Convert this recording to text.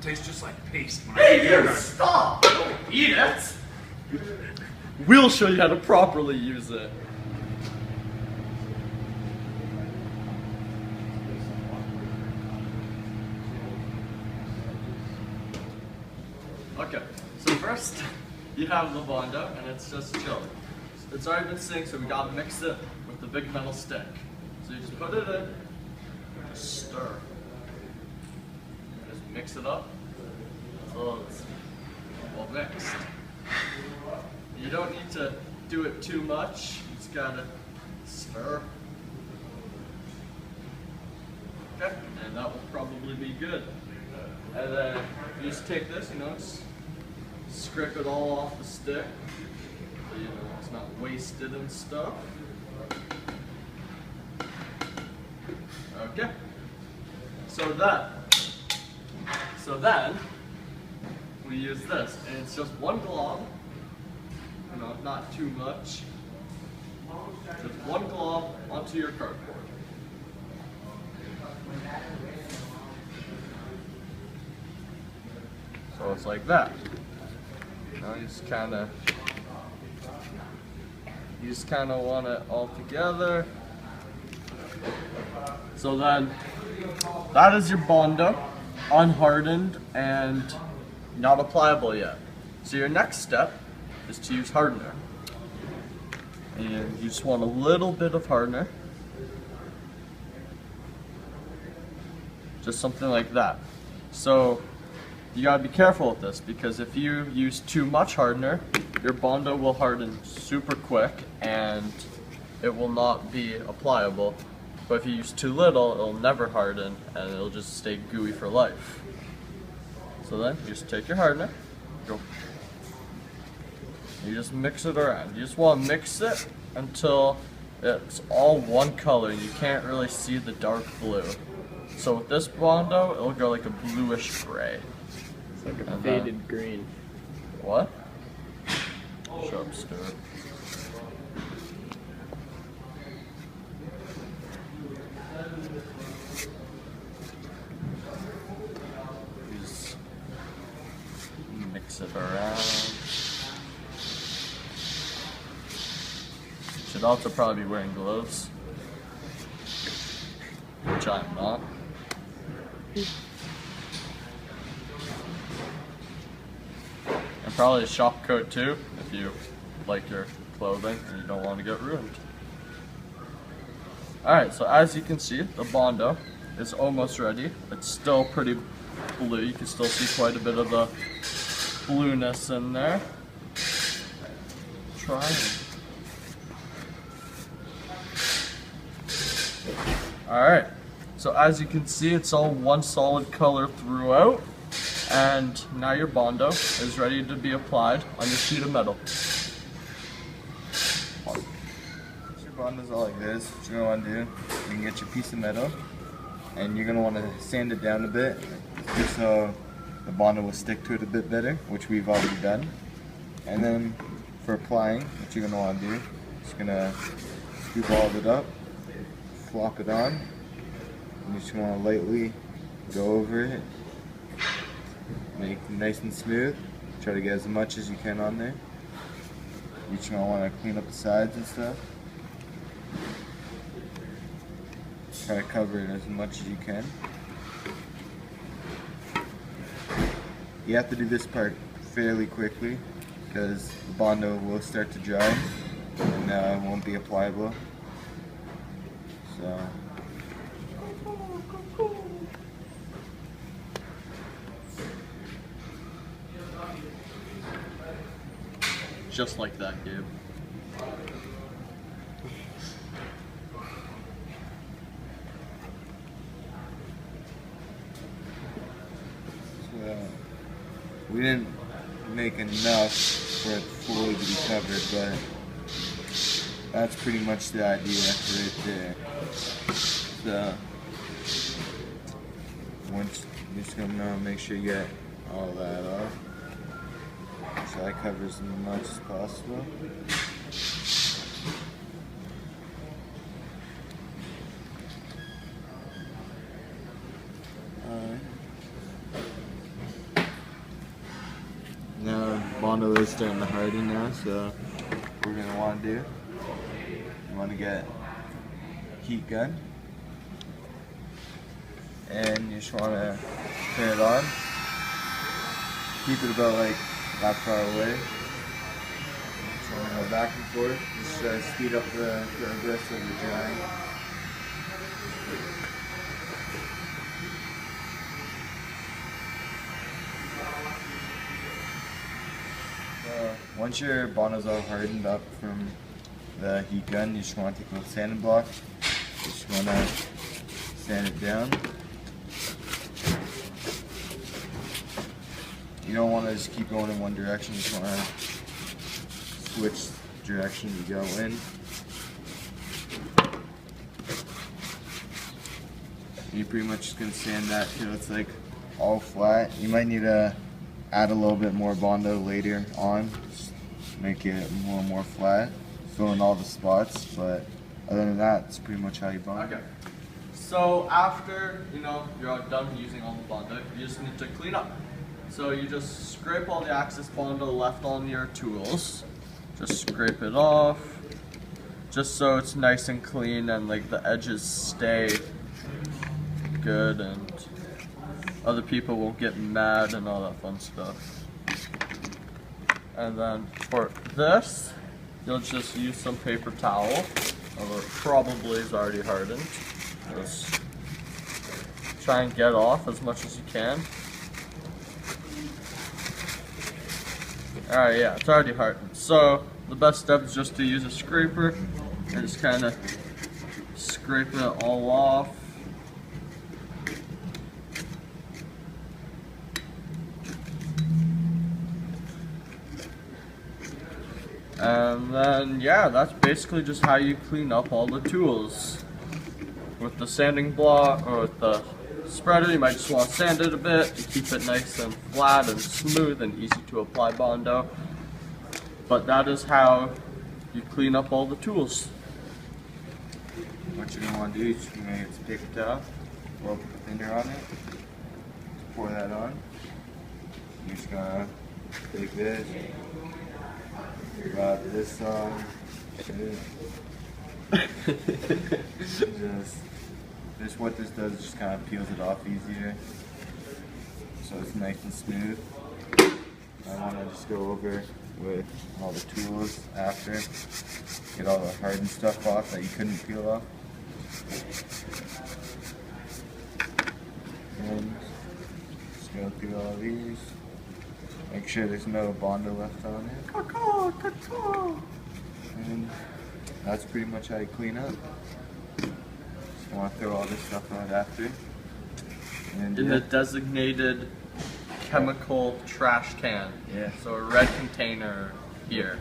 tastes just like paste when I eat it. Stop! Don't eat it! We'll show you how to properly use it. Okay, so first you have the Bondo, and it's just chili. It's already been singed, so we gotta mix it with the big metal stick. So you just put it in, just stir. Just mix it up until it's well mixed. You don't need to do it too much, you just gotta stir. Okay, and that will probably be good. And then you just take this, just scrape it all off the stick, so it's not wasted and stuff. Okay. So then we use this, and it's just one glob. Not too much. Just one glob onto your cardboard. So it's like that. You just kind of want it all together. So then, that is your Bondo, unhardened and not applicable yet. So your next step is to use hardener. And you just want a little bit of hardener. Just something like that. So you gotta be careful with this, because if you use too much hardener, your Bondo will harden super quick and it will not be applicable. But if you use too little, it'll never harden and it'll just stay gooey for life. So then you just take your hardener, you just mix it around. You just want to mix it until it's all one color and you can't really see the dark blue. So with this Bondo, it'll go like a bluish gray. It's like a faded green. What? Sharp stir. Just mix it around. Should also probably be wearing gloves, which I'm not. And probably a shop coat too, if you like your clothing and you don't want to get ruined. Alright, so as you can see, the Bondo is almost ready. It's still pretty blue. You can still see quite a bit of the blueness in there. Try it. Alright, so as you can see, it's all one solid color throughout. And now your Bondo is ready to be applied on your sheet of metal. Your Bondo's all like this. What you're going to want to do, you can get your piece of metal and you're going to want to sand it down a bit just so the Bondo will stick to it a bit better, which we've already done. And then for applying, what you're going to want to do, just going to scoop all of it up, flop it on, and you just want to lightly go over it. Make it nice and smooth. Try to get as much as you can on there. You're just going to want to clean up the sides and stuff. Try to cover it as much as you can. You have to do this part fairly quickly because the Bondo will start to dry and it won't be applicable. So. Just like that, Gabe. So, we didn't make enough for it fully to be covered, but that's pretty much the idea right there. So, once you're just gonna make sure you get all that off. So that covers as much as possible. Alright. Bondo is starting to harden now, so what we're gonna want to do, you want to get heat gun, and you just want to turn it on. Keep it about like that far away. Just want to go back and forth. Just try to speed up the progress of the drying. Once your Bondo's all hardened up from the heat gun, you just want to take a little sanding block. You just want to sand it down. You don't want to just keep going in one direction, you just want to switch direction you go in. And you're pretty much just going to sand that till it's like all flat. You might need to add a little bit more Bondo later on, just make it more and more flat, fill in all the spots, but other than that, it's pretty much how you Bondo. Okay. So after, you're all done using all the Bondo, you just need to clean up. So you just scrape all the excess Bondo left on your tools. Just scrape it off, just so it's nice and clean and like the edges stay good and other people won't get mad and all that fun stuff. And then for this, you'll just use some paper towel, although it probably is already hardened. Just try and get off as much as you can. Alright, yeah, it's already hardened. So the best step is just to use a scraper and just kind of scrape it all off. And then, yeah, that's basically just how you clean up all the tools. With the sanding block, or with the spreader, you might just want to sand it a bit to keep it nice and flat and smooth and easy to apply Bondo. But that is how you clean up all the tools. What you're going to want to do is you're going to get some paper towel, roll the thinner on it, pour that on. You're just going to take this, rub this on, just what this does is just kind of peels it off easier, so it's nice and smooth. I want to just go over with all the tools after, get all the hardened stuff off that you couldn't peel off. And just go through all these. Make sure there's no Bondo left on it. And that's pretty much how you clean up. Just want to throw all this stuff out after. And In the designated chemical trash can. Yeah. So a red container here.